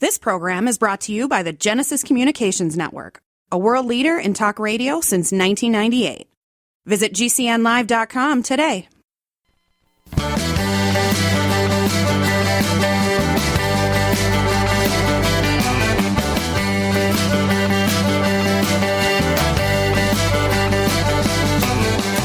This program is brought to you by the Genesis Communications Network, a world leader in talk radio since 1998. Visit GCNlive.com today.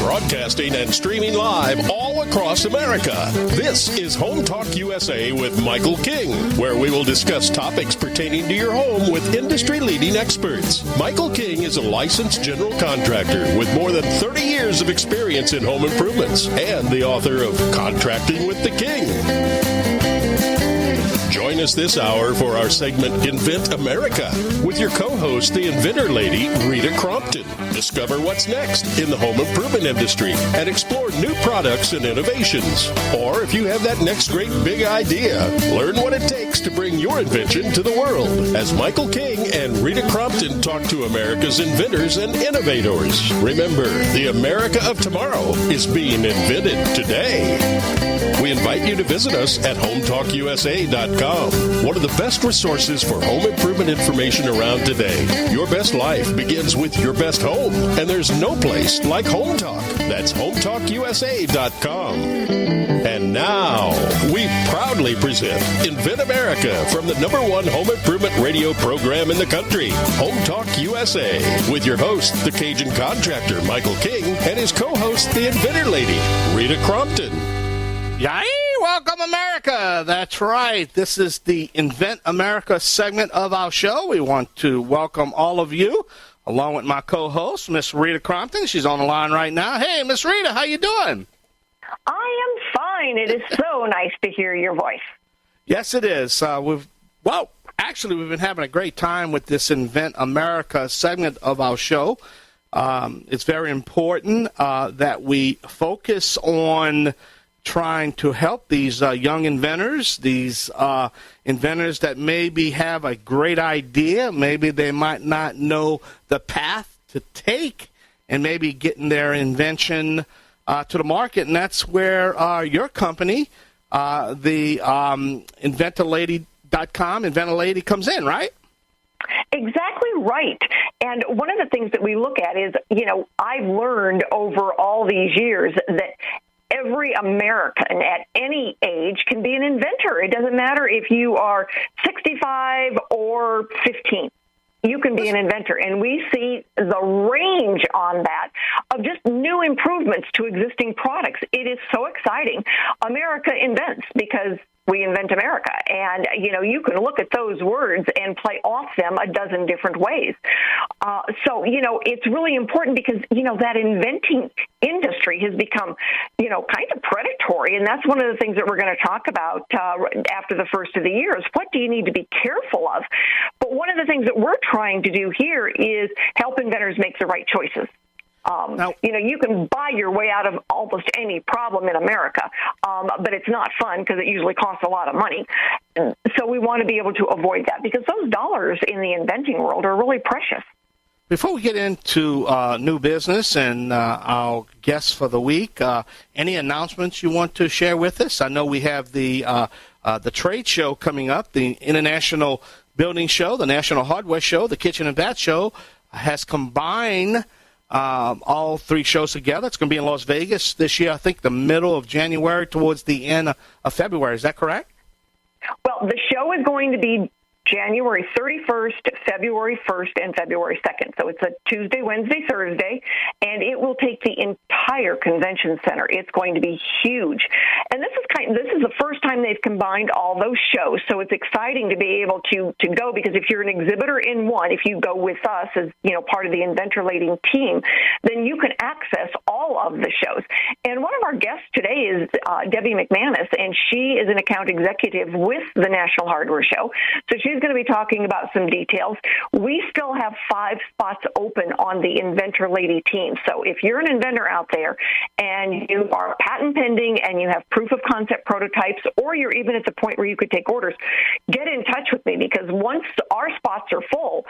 Broadcasting and streaming live all across America. This is Home Talk USA with Michael King, where we will discuss topics pertaining to your home with industry-leading experts. Michael King is a licensed general contractor with more than 30 years of experience in home improvements and the author of Contracting with the King. Join us this hour for our segment Invent America with your co-host, the Inventor Lady, Rita Crompton. Discover what's next in the home improvement industry and explore new products and innovations. Or if you have that next great big idea, learn what it takes to bring your invention to the world as Michael King and Rita Crompton talk to America's inventors and innovators. Remember, the America of tomorrow is being invented today. We invite you to visit us at HomeTalkUSA.com, one of the best resources for home improvement information around today. Your best life begins with your best home, and there's no place like Home Talk. That's HomeTalkUSA.com. And now, we proudly present Invent America from the #1 home improvement radio program in the country, Home Talk USA, with your host, the Cajun contractor, Michael King, and his co-host, the Inventor Lady, Rita Crompton. Yay! Welcome, America. That's right. This is the Invent America segment of our show. We want to welcome all of you, along with my co-host, Miss Rita Crompton. She's on the line right now. Hey, Miss Rita, how you doing? I am fine. It is so nice to hear your voice. Yes, it is. We've been having a great time with this Invent America segment of our show. It's very important that we focus on trying to help these young inventors, these inventors that maybe have a great idea, maybe they might not know the path to take, and maybe getting their invention to the market. And that's where your company, the InventorLady.com, Inventor Lady, comes in, right? Exactly right. And one of the things that we look at is, I've learned over all these years that every American at any age can be an inventor. It doesn't matter if you are 65 or 15. You can be an inventor. And we see the range on that of just new improvements to existing products. It is so exciting. America invents because we invent America. And, you can look at those words and play off them a dozen different ways. So, it's really important because, that inventing industry has become, kind of predatory. And that's one of the things that we're going to talk about after the first of the year is what do you need to be careful of? But one of the things that we're trying to do here is help inventors make the right choices. You can buy your way out of almost any problem in America, but it's not fun because it usually costs a lot of money. So we want to be able to avoid that because those dollars in the inventing world are really precious. Before we get into new business and our guests for the week, any announcements you want to share with us? I know we have the trade show coming up, the International Building Show, the National Hardware Show, the Kitchen and Bath Show has combined all three shows together. It's going to be in Las Vegas this year, I think the middle of January towards the end of February. Is that correct? Well, the show is going to be January 31st, February 1st, and February 2nd. So it's a Tuesday, Wednesday, Thursday, and it will take the entire convention center. It's going to be huge. And this is the first time they've combined all those shows. So it's exciting to be able to go because if you're an exhibitor in one, if you go with us as, part of the Inventor Lady team, then you can access all of the shows. And one of our guests today is Debbie McManus, and she is an account executive with the National Hardware Show. So she's going to be talking about some details. We still have 5 spots open on the Inventor Lady team. So if you're an inventor out there and you are patent pending and you have proof of concept prototypes, or you're even at the point where you could take orders, get in touch with me because once our spots are full,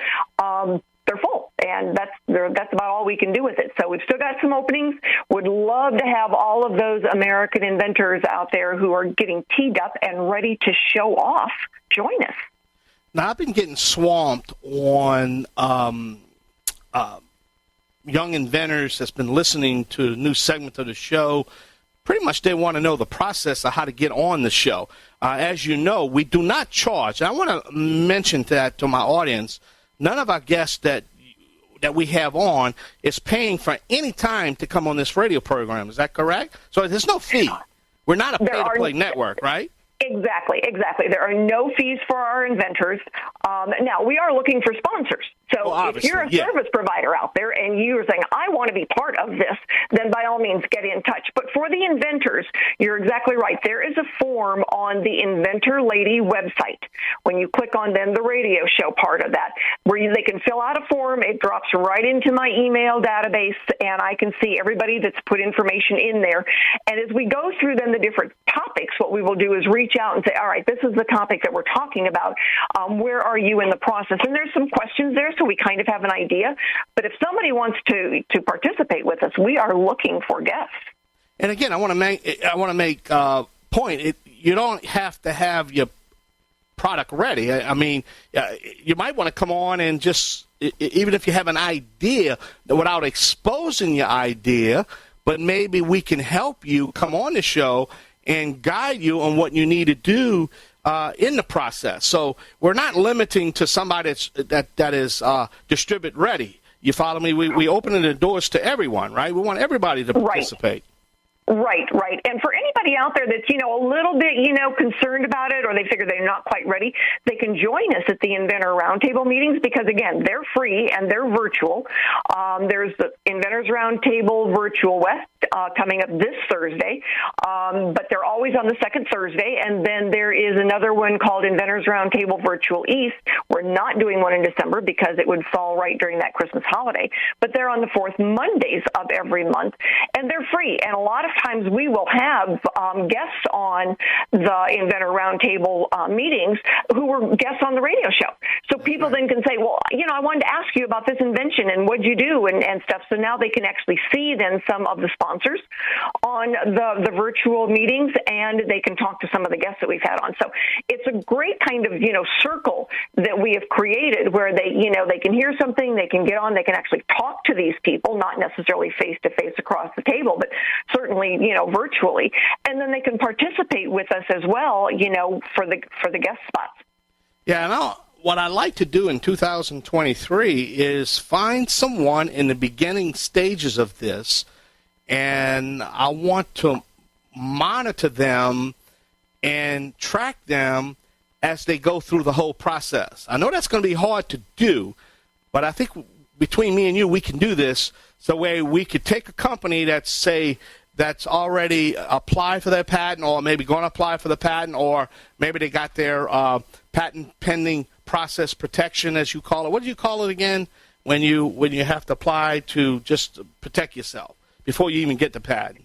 they're full, and that's about all we can do with it. So we've still got some openings. Would love to have all of those American inventors out there who are getting teed up and ready to show off join us. Now, I've been getting swamped on young inventors that's been listening to the new segment of the show. Pretty much they want to know the process of how to get on the show. As you know, we do not charge. And I want to mention that to my audience. None of our guests that we have on is paying for any time to come on this radio program. Is that correct? So there's no fee. We're not a pay-to-play network, right? Exactly. There are no fees for our inventors. Now, we are looking for sponsors. So if you're a service provider out there and you're saying, I want to be part of this, then by all means get in touch. But for the inventors, you're exactly right. There is a form on the Inventor Lady website. When you click on then the radio show part of that, where they can fill out a form, it drops right into my email database, and I can see everybody that's put information in there. And as we go through then the different topics, what we will do is reach out and say, all right, this is the topic that we're talking about. Where are you in the process? And there's some questions there, so we kind of have an idea. But if somebody wants to participate with us, we are looking for guests. And again, I want to make point. You don't have to have your product ready. I mean, you might want to come on and just, even if you have an idea, without exposing your idea, but maybe we can help you come on the show and guide you on what you need to do in the process. So we're not limiting to somebody that is distribute ready. You follow me? We opening the doors to everyone, right? We want everybody to participate. Right. And for anybody out there that's, a little bit, concerned about it, or they figure they're not quite ready, they can join us at the Inventor Roundtable meetings because, again, they're free and they're virtual. There's the Inventors Roundtable Virtual West coming up this Thursday, but they're always on the second Thursday. And then there is another one called Inventors Roundtable Virtual East. We're not doing one in December because it would fall right during that Christmas holiday, but they're on the fourth Mondays of every month, and they're free. And a lot of times we will have guests on the Inventor Roundtable meetings who were guests on the radio show. So people then can say, well, I wanted to ask you about this invention and what'd you do and stuff. So now they can actually see then some of the sponsors on the virtual meetings, and they can talk to some of the guests that we've had on. So it's a great kind of, circle that we have created where they can hear something, they can get on, they can actually talk to these people, not necessarily face-to-face across the table, but certainly virtually, and then they can participate with us as well, for the guest spots. Yeah, and what I'd like to do in 2023 is find someone in the beginning stages of this, and I want to monitor them and track them as they go through the whole process. I know that's going to be hard to do, but I think between me and you, we can do this so we could take a company that's already applied for their patent, or maybe going to apply for the patent, or maybe they got their patent pending process protection, as you call it. What do you call it again when you have to apply to just protect yourself before you even get the patent?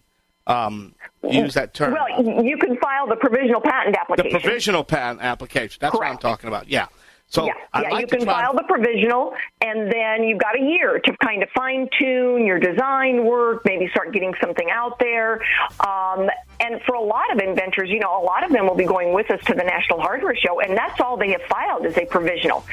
Use that term. Well, you can file the provisional patent application. The provisional patent application. That's Correct. what I'm talking about. Yeah. So you can file the provisional, and then you've got a year to kind of fine-tune your design work, maybe start getting something out there. And for a lot of inventors, a lot of them will be going with us to the National Hardware Show, and that's all they have filed is a provisional.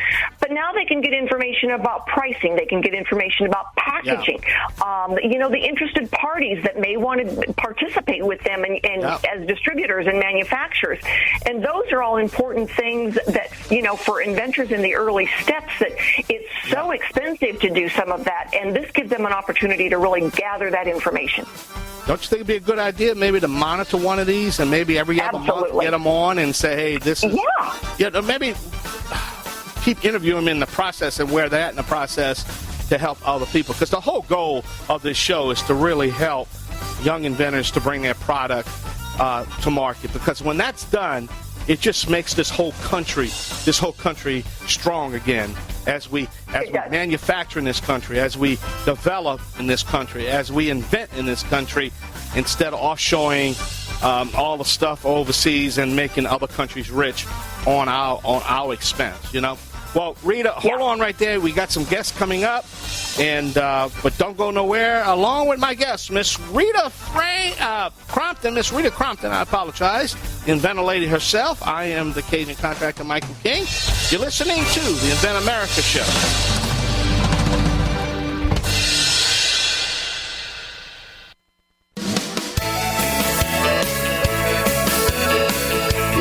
But now they can get information about pricing. They can get information about packaging. Yeah. The interested parties that may want to participate with them and as distributors and manufacturers. And those are all important things that, for inventors in the early steps, that it's so expensive to do some of that, and this gives them an opportunity to really gather that information. Don't you think it'd be a good idea maybe to monitor one of these and maybe every other month get them on and say, hey, this is... maybe keep interviewing them in the process and where they're at in the process to help other people. Because the whole goal of this show is to really help young inventors to bring their product to market. Because when that's done, it just makes this whole country strong again. As we manufacture in this country, as we develop in this country, as we invent in this country, instead of offshoring all the stuff overseas and making other countries rich on our expense. Well, Rita, hold on right there. We got some guests coming up. But don't go nowhere. Along with my guest, Miss Rita Crompton. Miss Rita Crompton, I apologize. Inventor Lady herself. I am the Cajun contractor, Michael King. You're listening to the Invent America Show.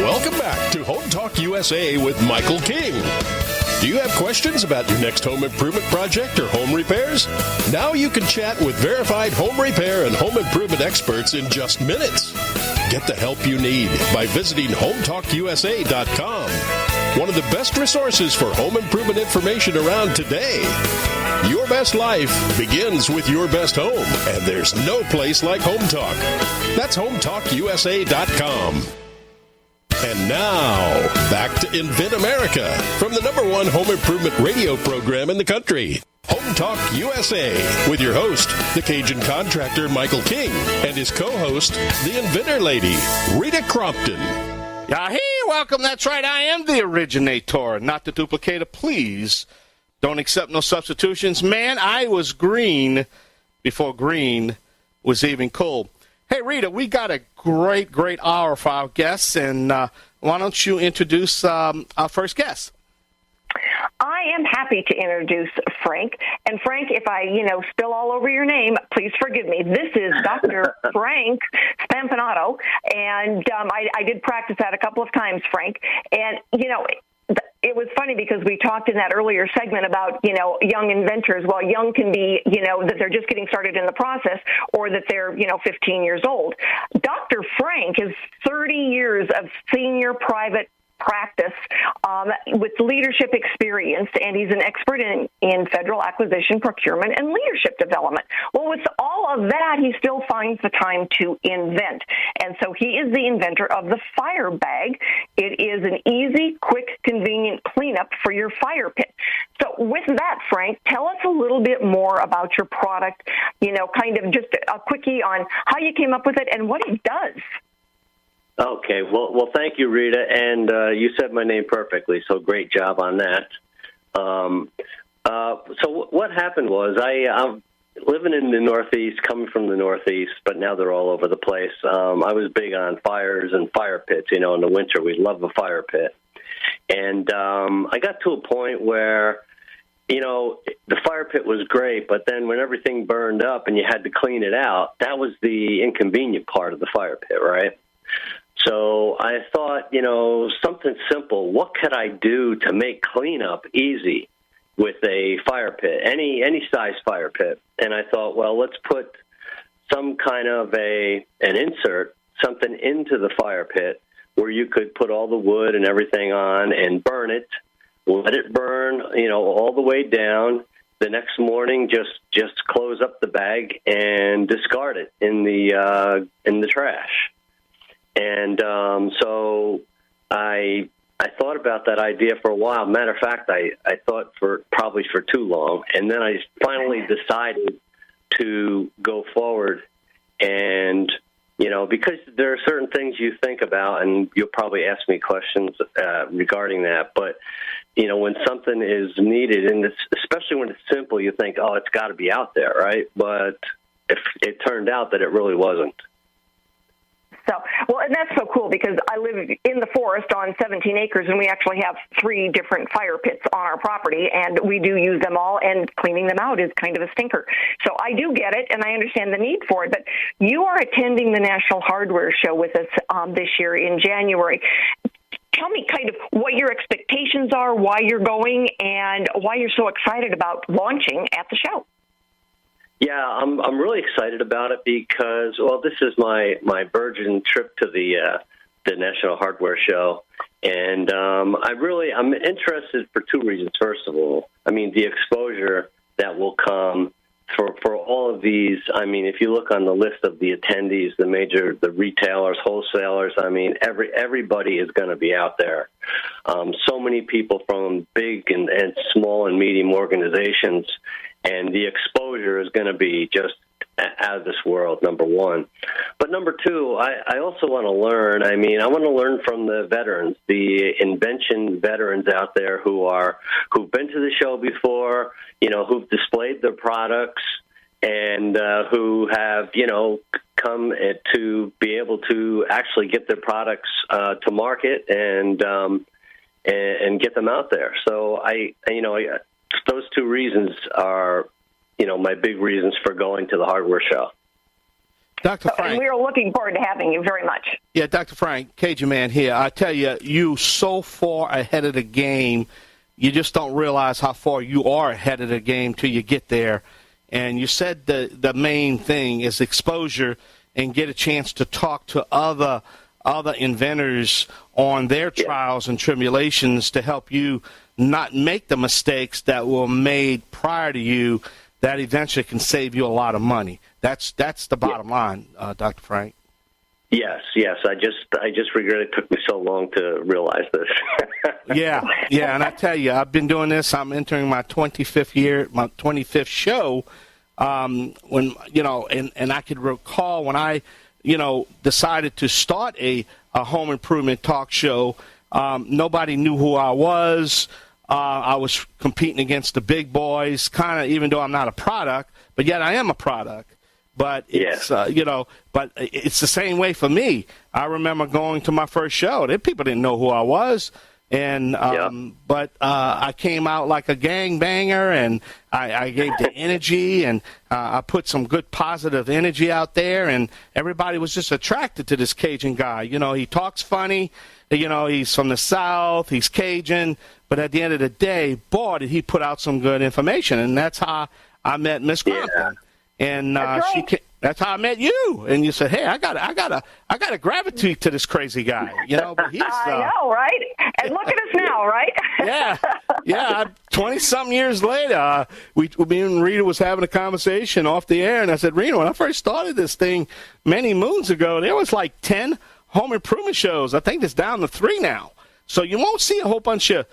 Welcome back to Home Talk USA with Michael King. Do you have questions about your next home improvement project or home repairs? Now you can chat with verified home repair and home improvement experts in just minutes. Get the help you need by visiting HomeTalkUSA.com. One of the best resources for home improvement information around today. Your best life begins with your best home, and there's no place like Home Talk. That's HomeTalkUSA.com. And now, back to Invent America from the #1 home improvement radio program in the country, Home Talk USA, with your host, the Cajun contractor Michael King, and his co-host, the Inventor Lady, Rita Crompton. Yahee! Welcome. That's right. I am the originator, not the duplicator. Please don't accept no substitutions. Man, I was green before green was even cool. Hey, Rita, we got a great hour for our guests, and why don't you introduce our first guest? I am happy to introduce Frank. And Frank, if I, spill all over your name, please forgive me. This is Dr. Frank Spampinato, and I did practice that a couple of times, Frank. And, it was funny because we talked in that earlier segment about, young inventors. Well, young can be, that they're just getting started in the process, or that they're, 15 years old. Dr. Frank has 30 years of senior private practice with leadership experience, and he's an expert in federal acquisition, procurement, and leadership development. Well, with all of that, he still finds the time to invent. And so he is the inventor of the fire bag. It is an easy, quick, convenient cleanup for your fire pit. So with that, Frank, tell us a little bit more about your product, kind of just a quickie on how you came up with it and what it does. Okay, well, thank you, Rita, and you said my name perfectly, so great job on that. So what happened was I'm living in the Northeast, coming from the Northeast, but now they're all over the place. I was big on fires and fire pits. In the winter, we love a fire pit. And I got to a point where, the fire pit was great, but then when everything burned up and you had to clean it out, that was the inconvenient part of the fire pit, right? So I thought, something simple. What could I do to make cleanup easy with a fire pit, any size fire pit? And I thought, well, let's put some kind of an insert, something into the fire pit where you could put all the wood and everything on and burn it, let it burn, all the way down. The next morning, just close up the bag and discard it in the trash. And so I thought about that idea for a while. Matter of fact, I thought probably for too long. And then I finally decided to go forward. And, because there are certain things you think about, and you'll probably ask me questions regarding that. But, when something is needed, and especially when it's simple, you think, oh, it's got to be out there, right? But if it turned out that it really wasn't. And that's so cool because I live in the forest on 17 acres, and we actually have 3 different fire pits on our property, and we do use them all, and cleaning them out is kind of a stinker. So I do get it, and I understand the need for it. But you are attending the National Hardware Show with us this year in January. Tell me kind of what your expectations are, why you're going, and why you're so excited about launching at the show. Yeah, I'm really excited about it because, well, this is my virgin trip to the National Hardware Show, and I'm interested for 2 reasons. First of all, the exposure that will come for all of these. If you look on the list of the attendees, the retailers, wholesalers, everybody is going to be out there. So many people from big and small and medium organizations. And the exposure is going to be just out of this world, number one. But number two, I also want to learn. I mean, I want to learn from the veterans, the invention veterans out there who've been to the show before, who've displayed their products, and who have, come to be able to actually get their products to market and get them out there. So those two reasons are, my big reasons for going to the hardware show. Dr. Frank. And we are looking forward to having you very much. Yeah, Dr. Frank, Cajun Man here. I tell you, you so far ahead of the game, you just don't realize how far you are ahead of the game till you get there. And you said the main thing is exposure and get a chance to talk to other inventors on their trials and tribulations to help you not make the mistakes that were made prior to you that eventually can save you a lot of money. That's the bottom line, Dr. Frank. Yes. I just regret it took me so long to realize this. Yeah, and I tell you, I've been doing this. I'm entering my 25th year, my 25th show. When and I could recall when I, decided to start a home improvement talk show. Nobody knew who I was. I was competing against the big boys, kind of, even though I'm not a product, but yet I am a product. But it's, but it's the same way for me. I remember going to my first show. People didn't know who I was. And but I came out like a gangbanger, and I gave the energy, and I put some good positive energy out there, and everybody was just attracted to this Cajun guy. He talks funny. He's from the South. He's Cajun. But at the end of the day, boy, did he put out some good information, and that's how I met Miss Crompton. Yeah. And that's how I met you. And you said, "Hey, I gotta gravitate to this crazy guy." But he's. I know, right? And look at us now, right? Yeah. 20-something years later, me and Rita was having a conversation off the air, and I said, "Rita, when I first started this thing many moons ago, there was like 10 home improvement shows. I think it's down to 3 now. So you won't see a whole bunch of,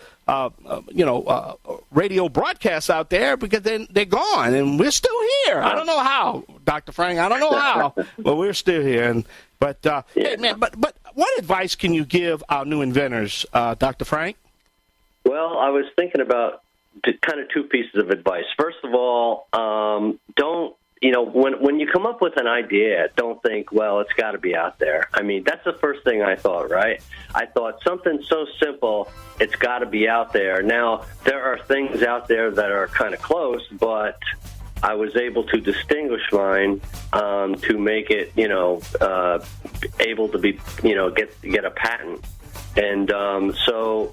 radio broadcasts out there because they're gone, and we're still here. I don't know how, Dr. Frank. I don't know how, but we're still here. Hey, man, but what advice can you give our new inventors, Dr. Frank? Well, I was thinking about kind of 2 pieces of advice. First of all, don't. When you come up with an idea, don't think, well, it's got to be out there. I mean, that's the first thing I thought, right? I thought something so simple, it's got to be out there. Now, there are things out there that are kind of close, but I was able to distinguish mine to make it, able to be, get a patent. And so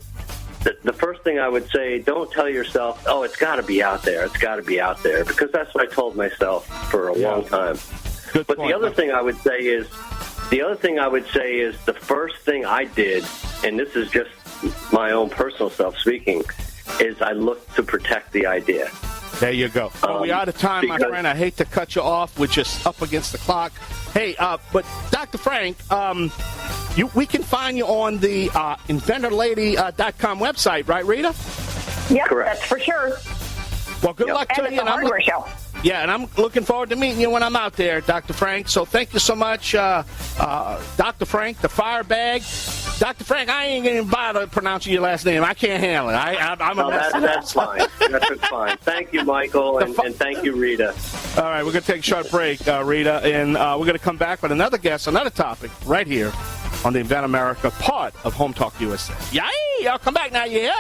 the first thing I would say, don't tell yourself, oh, it's got to be out there. It's got to be out there, because that's what I told myself for a long time. Good but point. The other thing I would say is the first thing I did, and this is just my own personal self speaking, is I looked to protect the idea. There you go. We're out of time, my friend. I hate to cut you off. We're just up against the clock. Hey, but Dr. Frank, we can find you on the inventorlady.com website, right, Rita? Yep, Correct. that's for sure. Well, good luck to And you. it's a hardware show. Yeah, and I'm looking forward to meeting you when I'm out there, Dr. Frank. So thank you so much, Dr. Frank, the Firebag. Dr. Frank, I ain't going to bother pronouncing your last name. I can't handle it. I'm a mess. That's fine. That's fine. Thank you, Michael, and thank you, Rita. All right, we're going to take a short break, Rita, and we're going to come back with another guest, another topic, right here on the Invent America part of Home Talk USA. Yay! I'll come back now, you hear?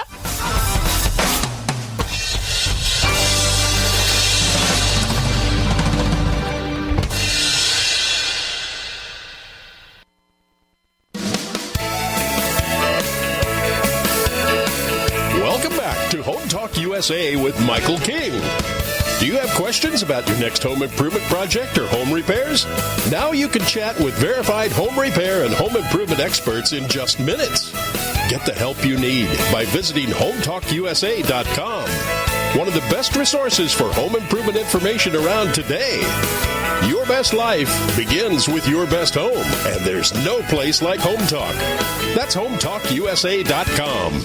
Welcome back to Home Talk USA with Michael King. Do you have questions about your next home improvement project or home repairs? Now you can chat with verified home repair and home improvement experts in just minutes. Get the help you need by visiting HomeTalkUSA.com. One of the best resources for home improvement information around today. Your best life begins with your best home, and there's no place like Home Talk. That's HomeTalkUSA.com.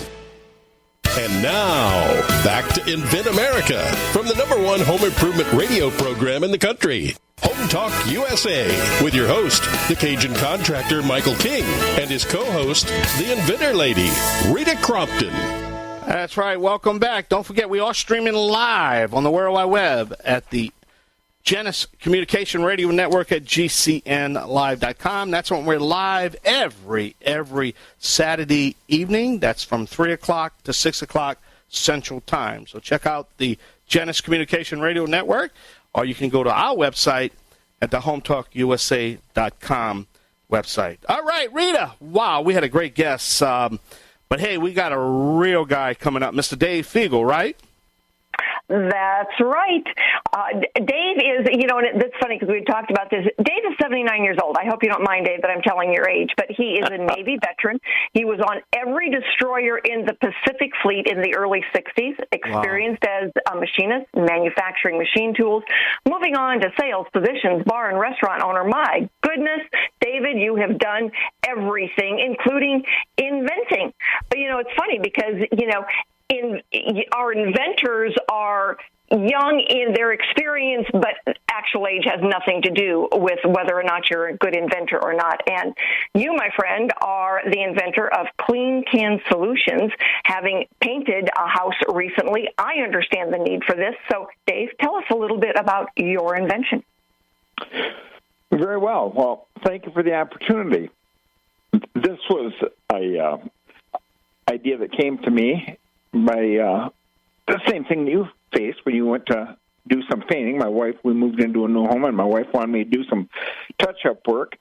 And now, back to Invent America from the #1 home improvement radio program in the country. Home Talk USA with your host, the Cajun contractor Michael King, and his co-host, the Inventor Lady, Rita Crompton. That's right. Welcome back. Don't forget, we are streaming live on the World Wide Web at the Genesis Communication Radio Network at GCNlive.com. That's when we're live every Saturday evening. That's from 3 o'clock to 6 o'clock Central Time. So check out the Genesis Communication Radio Network, or you can go to our website at the HometalkUSA.com website. All right, Rita. Wow, we had a great guest. But, hey, we got a real guy coming up, Mr. Dave Fegel, right? That's right. Dave is, and it's funny because we talked about this. Dave is 79 years old. I hope you don't mind, Dave, that I'm telling your age, but he is a Navy veteran. He was on every destroyer in the Pacific Fleet in the early 60s, experienced as a machinist, manufacturing machine tools, moving on to sales positions, bar and restaurant owner. My goodness, David, you have done everything, including inventing. But, it's funny because, our inventors are young in their experience, but actual age has nothing to do with whether or not you're a good inventor or not. And you, my friend, are the inventor of Clean Can Solutions, having painted a house recently. I understand the need for this. So, Dave, tell us a little bit about your invention. Very well. Well, thank you for the opportunity. This was a idea that came to me by the same thing you faced when you went to do some painting. We moved into a new home, and my wife wanted me to do some touch-up work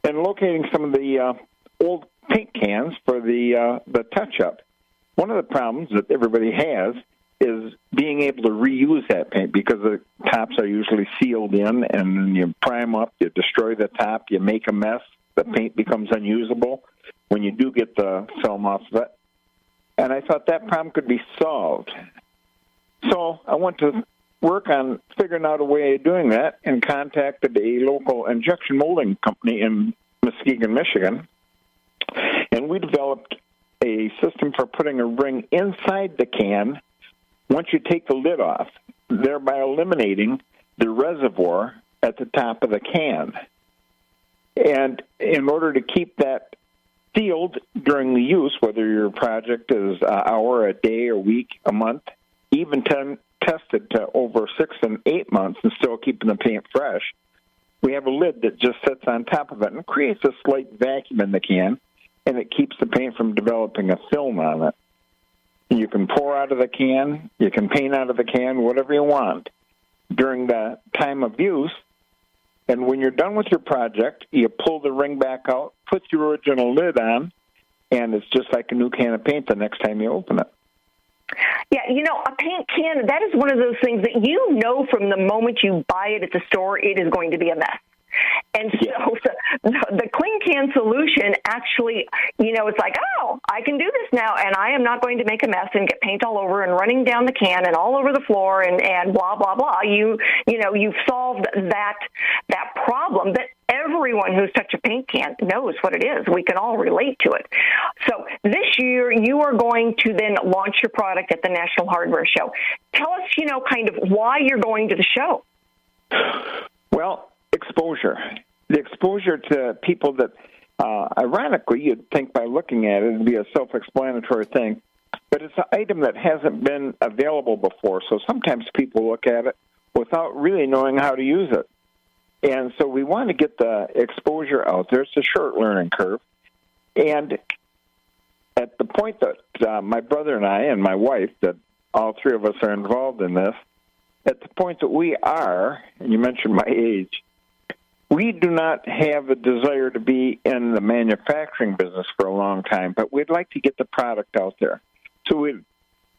and locating some of the old paint cans for the touch-up. One of the problems that everybody has is being able to reuse that paint because the tops are usually sealed in, and then you prime up, you destroy the top, you make a mess, the paint becomes unusable when you do get the film off of it. And I thought that problem could be solved. So I went to work on figuring out a way of doing that and contacted a local injection molding company in Muskegon, Michigan. And we developed a system for putting a ring inside the can once you take the lid off, thereby eliminating the reservoir at the top of the can. And in order to keep that sealed during the use, whether your project is an hour, a day, a week, a month, even tested to over 6 and 8 months and still keeping the paint fresh, we have a lid that just sits on top of it and creates a slight vacuum in the can, and it keeps the paint from developing a film on it. You can pour out of the can, you can paint out of the can, whatever you want during the time of use. And when you're done with your project, you pull the ring back out, put your original lid on, and it's just like a new can of paint the next time you open it. Yeah, a paint can, that is one of those things that from the moment you buy it at the store, it is going to be a mess. And so the Clean Can Solution actually, it's like, oh, I can do this now, and I am not going to make a mess and get paint all over and running down the can and all over the floor and blah, blah, blah. You've solved that problem that everyone who's touched a paint can knows what it is. We can all relate to it. So this year, you are going to then launch your product at the National Hardware Show. Tell us, kind of why you're going to the show. Well, exposure. The exposure to people that, ironically, you'd think by looking at it, it'd be a self-explanatory thing, but it's an item that hasn't been available before, so sometimes people look at it without really knowing how to use it. And so we want to get the exposure out there. It's a short learning curve. And at the point that my brother and I and my wife, that all three of us are involved in this, at the point that we are, and you mentioned my age, we do not have a desire to be in the manufacturing business for a long time, but we'd like to get the product out there. So we'd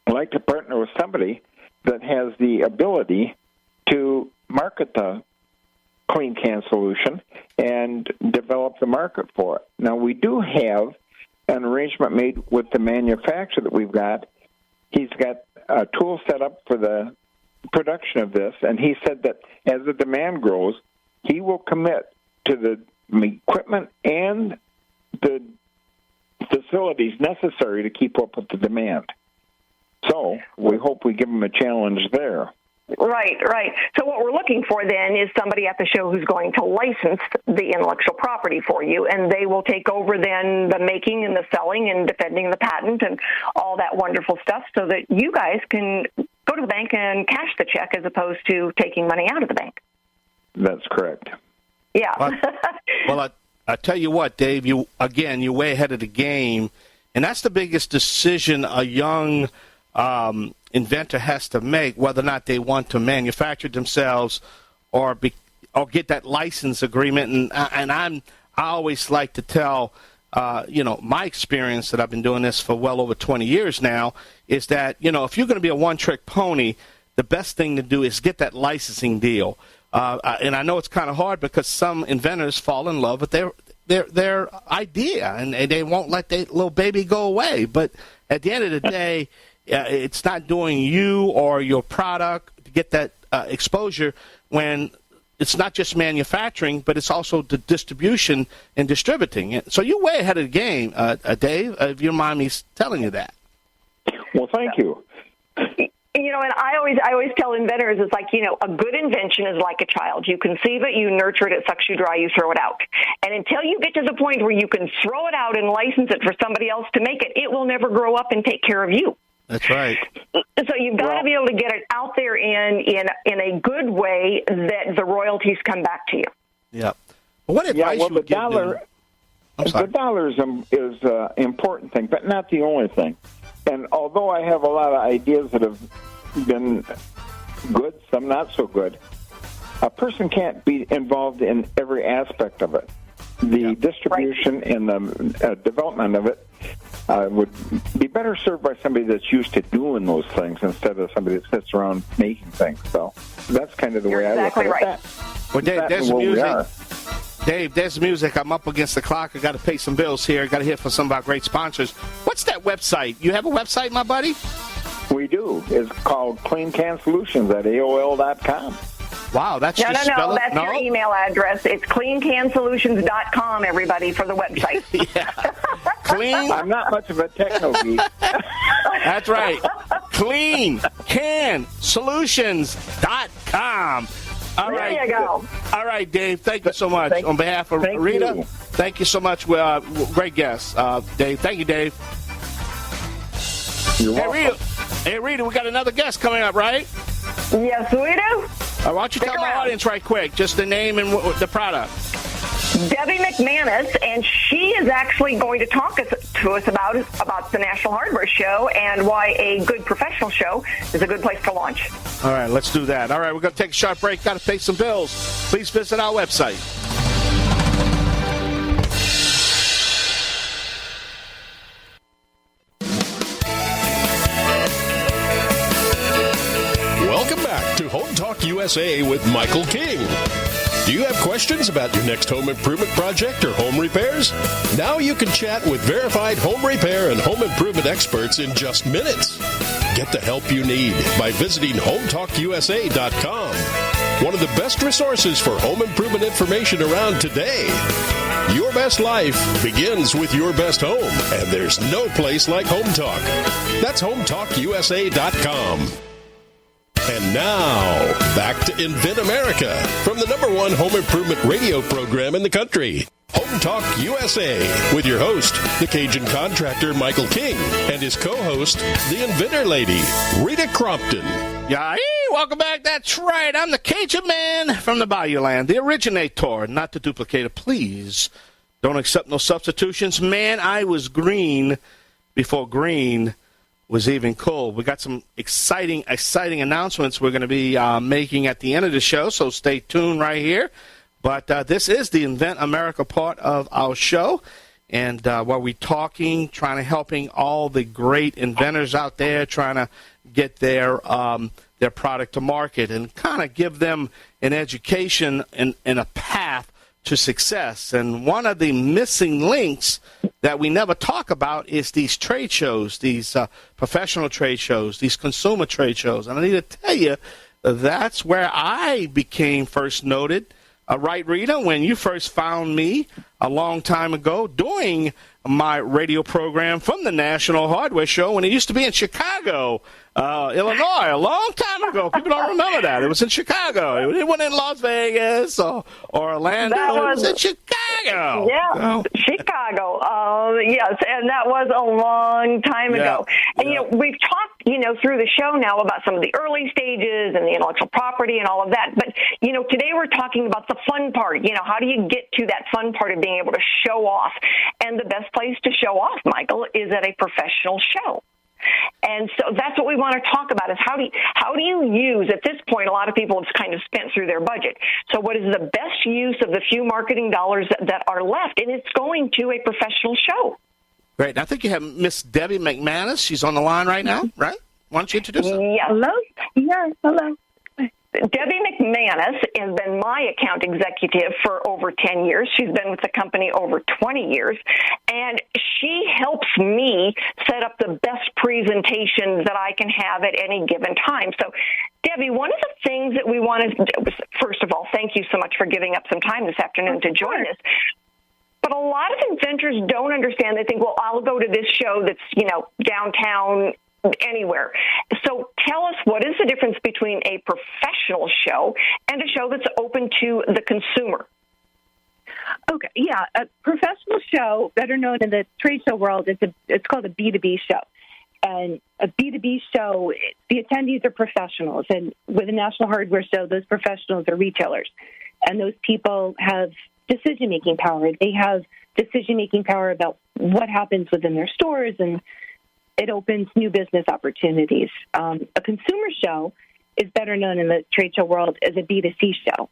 like to partner with somebody that has the ability to market the Clean Can Solution and develop the market for it. Now, we do have an arrangement made with the manufacturer that we've got. He's got a tool set up for the production of this, and he said that as the demand grows, he will commit to the equipment and the facilities necessary to keep up with the demand. So we hope we give him a challenge there. Right. So what we're looking for then is somebody at the show who's going to license the intellectual property for you, and they will take over then the making and the selling and defending the patent and all that wonderful stuff so that you guys can go to the bank and cash the check as opposed to taking money out of the bank. That's correct. Yeah. Well, I tell you what, Dave, you're way ahead of the game, and that's the biggest decision a young inventor has to make, whether or not they want to manufacture themselves or get that license agreement. And I always like to tell, my experience that I've been doing this for well over 20 years now is that, if you're going to be a one-trick pony, the best thing to do is get that licensing deal. And I know it's kind of hard because some inventors fall in love with their idea and they won't let their little baby go away. But at the end of the day, it's not doing you or your product to get that exposure when it's not just manufacturing, but it's also the distribution and distributing. So you're way ahead of the game, Dave, if you don't mind me telling you that. Well, thank you. And I always tell inventors, it's like, a good invention is like a child. You conceive it, you nurture it, it sucks you dry, you throw it out. And until you get to the point where you can throw it out and license it for somebody else to make it, it will never grow up and take care of you. That's right. So you've got to be able to get it out there in a good way that the royalties come back to you. Yeah. Well, what advice you would give them? The dollar is an important thing, but not the only thing. And although I have a lot of ideas that have been good, some not so good, a person can't be involved in every aspect of it. The distribution and the development of it would be better served by somebody that's used to doing those things instead of somebody that sits around making things. So that's kind of the way I look at it. Well, Dave, there's music. Dave, there's music. I'm up against the clock. I got to pay some bills here. Got to hear from some of our great sponsors. What's that website? You have a website, my buddy? We do. It's called cleancansolutions@aol.com. Wow, that's No, that's your email address. It's cleancansolutions.com, everybody, for the website. Yeah. Clean. I'm not much of a techno geek. That's right. Cleancansolutions.com. All right. There you go. All right, Dave. Thank you so much. On behalf of Rita, thank you so much. Great guest, Dave. Thank you, Dave. You're welcome. Hey, Rita, we got another guest coming up, right? Yes, we do. Why don't you tell my audience right quick, just the name and the product. Debbie McManus, and she is actually going to talk to us about the National Hardware Show and why a good professional show is a good place to launch. All right, let's do that. All right, we're going to take a short break. Got to pay some bills. Please visit our website. Welcome back to Home Talk USA with Michael King. Do you have questions about your next home improvement project or home repairs? Now you can chat with verified home repair and home improvement experts in just minutes. Get the help you need by visiting HomeTalkUSA.com. One of the best resources for home improvement information around today. Your best life begins with your best home, and there's no place like Home Talk. That's HomeTalkUSA.com. And now, back to Invent America from the #1 home improvement radio program in the country, Home Talk USA, with your host, the Cajun contractor Michael King, and his co-host, the Inventor Lady, Rita Crompton. Yeah, welcome back. That's right. I'm the Cajun man from the Bayou Land, the originator, not the duplicator. Please don't accept no substitutions. Man, I was green before green was even cool. We got some exciting announcements we're going to be making at the end of the show, so stay tuned right here. But this is the Invent America part of our show, and where we're talking, helping all the great inventors out there, trying to get their product to market and kind of give them an education and a path to success. And one of the missing links that we never talk about is these trade shows, these professional trade shows, these consumer trade shows. And I need to tell you, that's where I became first noted Right, Rita, when you first found me a long time ago doing my radio program from the National Hardware Show when it used to be in Chicago, Illinois, a long time ago. People don't remember that. It was in Chicago. It wasn't in Las Vegas or Orlando. It was in Chicago. Yeah, Chicago. Yes, and that was a long time ago. And, we've talked, through the show now about some of the early stages and the intellectual property and all of that. But, today we're talking about the fun part. How do you get to that fun part of being able to show off? And the best place to show off, Michael, is at a professional show. And so that's what we want to talk about is how do you use, at this point, a lot of people have kind of spent through their budget. So what is the best use of the few marketing dollars that are left? And it's going to a professional show. Great. I think you have Miss Debbie McManus. She's on the line right now, right? Why don't you introduce her? Yeah. Hello? Yeah, hello. Debbie McManus has been my account executive for over 10 years. She's been with the company over 20 years, and she helps me set up the best presentations that I can have at any given time. So, Debbie, one of the things that we want to do, first of all, thank you so much for giving up some time this afternoon to join us. But a lot of inventors don't understand. They think, well, I'll go to this show that's, downtown, anywhere. So tell us, what is the difference between a professional show and a show that's open to the consumer? Okay, yeah, a professional show, better known in the trade show world, it's called a B2B show. And a B2B show, the attendees are professionals. And with a National Hardware Show, those professionals are retailers. And those people have decision-making power. They have decision-making power about what happens within their stores, and it opens new business opportunities. A consumer show is better known in the trade show world as a B2C show.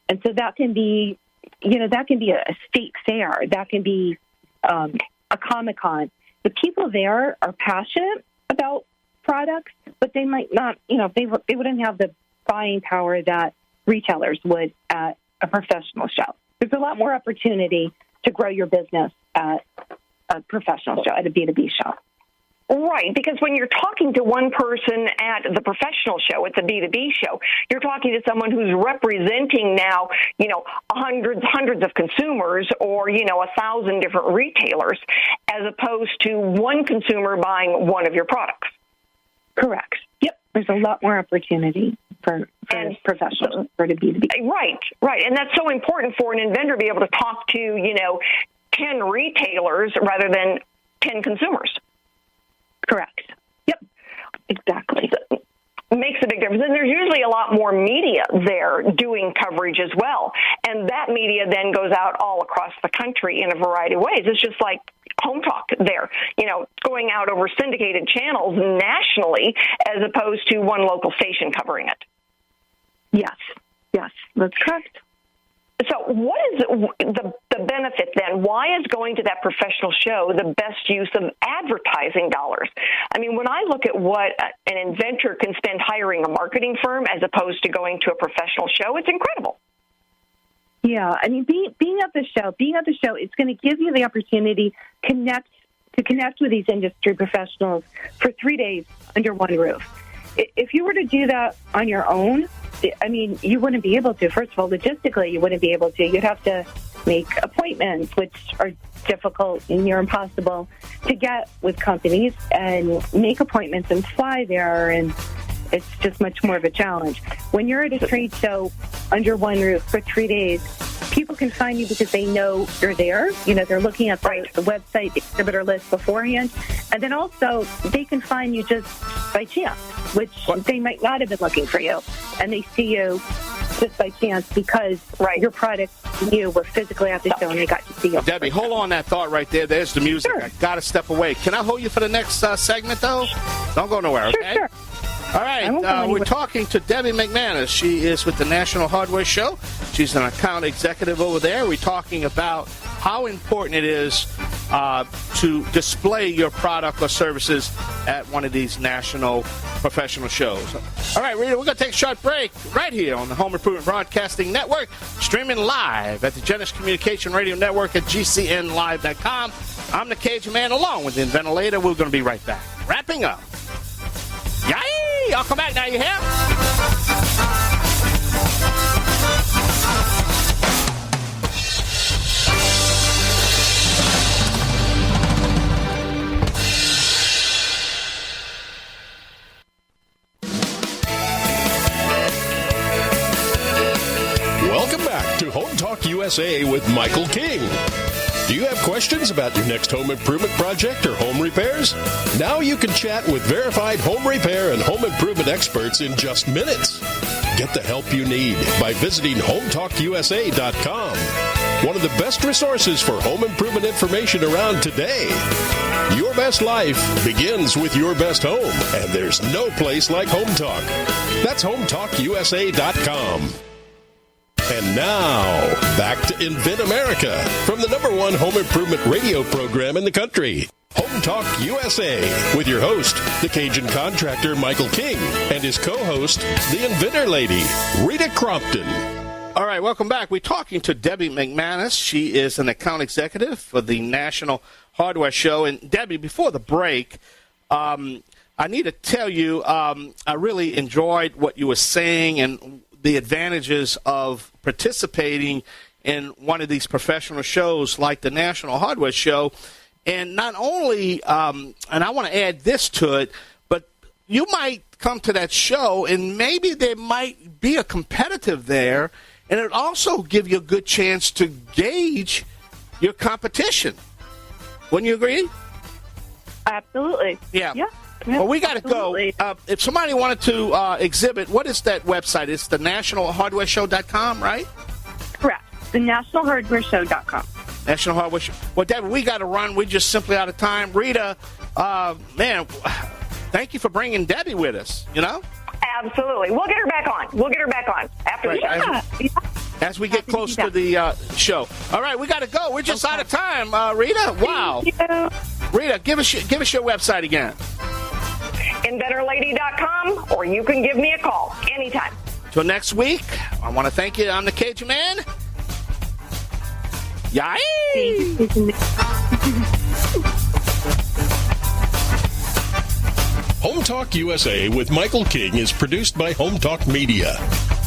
And so that can be, a state fair. That can be a Comic-Con. The people there are passionate about products, but they might not, they wouldn't have the buying power that retailers would at a professional show. There's a lot more opportunity to grow your business at a professional show, at a B2B show. Right, because when you're talking to one person at the professional show, at the B2B show, you're talking to someone who's representing now, hundreds of consumers or, 1,000 different retailers, as opposed to one consumer buying one of your products. Correct. Yep. There's a lot more opportunity for professionals, for the B2B. Right. And that's so important for an inventor to be able to talk to, 10 retailers rather than 10 consumers. Correct. Yep, exactly. Makes a big difference. And there's usually a lot more media there doing coverage as well. And that media then goes out all across the country in a variety of ways. It's just like Home Talk there, going out over syndicated channels nationally as opposed to one local station covering it. Yes, that's correct. So what is the benefit then? Why is going to that professional show the best use of advertising dollars? I mean, when I look at what an inventor can spend hiring a marketing firm as opposed to going to a professional show, it's incredible. Yeah, I mean, being at the show, it's going to give you the opportunity to connect with these industry professionals for 3 days under one roof. If you were to do that on your own, I mean, you wouldn't be able to. First of all, logistically, you wouldn't be able to. You'd have to make appointments, which are difficult and near impossible to get with companies, and make appointments and fly there, and it's just much more of a challenge. When you're at a trade show under one roof for 3 days, people can find you because they know you're there. They're looking at the website, the exhibitor list beforehand. And then also they can find you just by chance, which they might not have been looking for you. And they see you just by chance because your product and you were physically at the show and they got to see you. Debbie, hold on that thought right there. There's the music. Sure. I got to step away. Can I hold you for the next segment, though? Don't go nowhere, okay? Sure. All right, we're talking to Debbie McManus. She is with the National Hardware Show. She's an account executive over there. We're talking about how important it is to display your product or services at one of these national professional shows. All right, Rita, we're going to take a short break right here on the Home Improvement Broadcasting Network, streaming live at the Genesis Communication Radio Network at GCNlive.com. I'm the Cajun Man along with the Inventor Lady. We're going to be right back. Wrapping up. Yay! Y'all come back now, you hear? to Home Talk USA with Michael King. Do you have questions about your next home improvement project or home repairs? Now you can chat with verified home repair and home improvement experts in just minutes. Get the help you need by visiting HomeTalkUSA.com. One of the best resources for home improvement information around today. Your best life begins with your best home, and there's no place like Home Talk. That's HomeTalkUSA.com. And now, back to Invent America from the #1 home improvement radio program in the country. Home Talk USA with your host, the Cajun contractor Michael King, and his co-host, the Inventor Lady, Rita Crompton. All right, welcome back. We're talking to Debbie McManus. She is an account executive for the National Hardware Show. And Debbie, before the break, I need to tell you I really enjoyed what you were saying and the advantages of participating in one of these professional shows like the National Hardware Show. And not only, and I want to add this to it, but you might come to that show and maybe there might be a competitive there, and it also give you a good chance to gauge your competition. Wouldn't you agree? Absolutely. Yeah. Yeah. Well, we got to go. If somebody wanted to exhibit, what is that website? It's the nationalhardwareshow.com, right? Correct. The nationalhardwareshow.com. National Hardware Show. Well, Debbie, we got to run. We're just simply out of time. Rita, man, thank you for bringing Debbie with us, you know? Absolutely. We'll get her back on. After the show. As we get close to the show. All right, we got to go. We're just out of time, Rita. Wow. Rita, give us your website again. InventorLady.com, or you can give me a call anytime. Till next week, I want to thank you. I'm the Cajun Man. Yay! Home Talk USA with Michael King is produced by Home Talk Media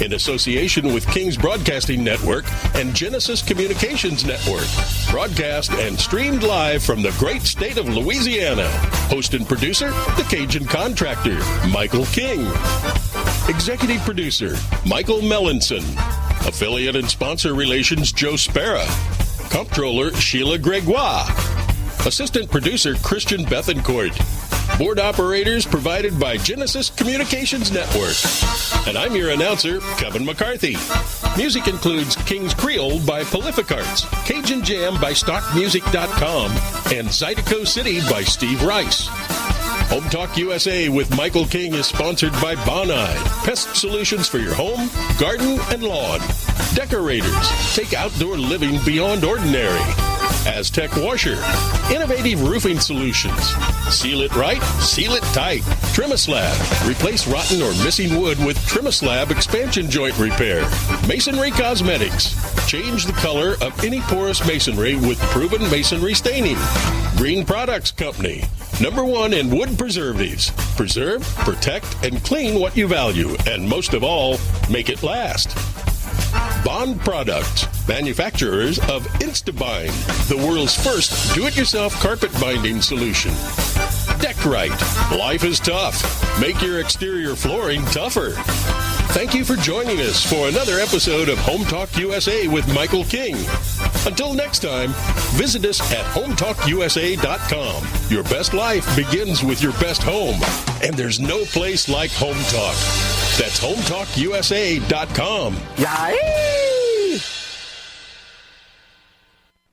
in association with King's Broadcasting Network and Genesis Communications Network. Broadcast and streamed live from the great state of Louisiana. Host and producer, the Cajun contractor, Michael King. Executive producer, Michael Mellinson. Affiliate and sponsor relations, Joe Spera. Comptroller, Sheila Gregoire. Assistant producer, Christian Bethencourt. Board operators provided by Genesis Communications Network. And I'm your announcer, Kevin McCarthy. Music includes King's Creole by Prolific Arts, Cajun Jam by StockMusic.com, and Zydeco City by Steve Rice. Home Talk USA with Michael King is sponsored by Bonide, pest solutions for your home, garden, and lawn. Decorators, take outdoor living beyond ordinary. Aztec Washer, innovative roofing solutions. Seal it right, seal it tight. Trimislab, replace rotten or missing wood with Trimislab expansion joint repair. Masonry Cosmetics, change the color of any porous masonry with proven masonry staining. Green Products Company, #1 in wood preservatives. Preserve, protect, and clean what you value, and most of all, make it last. Bond Products, manufacturers of InstaBind, the world's first do-it-yourself carpet binding solution. Deckrite, life is tough. Make your exterior flooring tougher. Thank you for joining us for another episode of Home Talk USA with Michael King. Until next time, visit us at HomeTalkUSA.com. Your best life begins with your best home, and there's no place like Home Talk. That's HomeTalkUSA.com. Yay!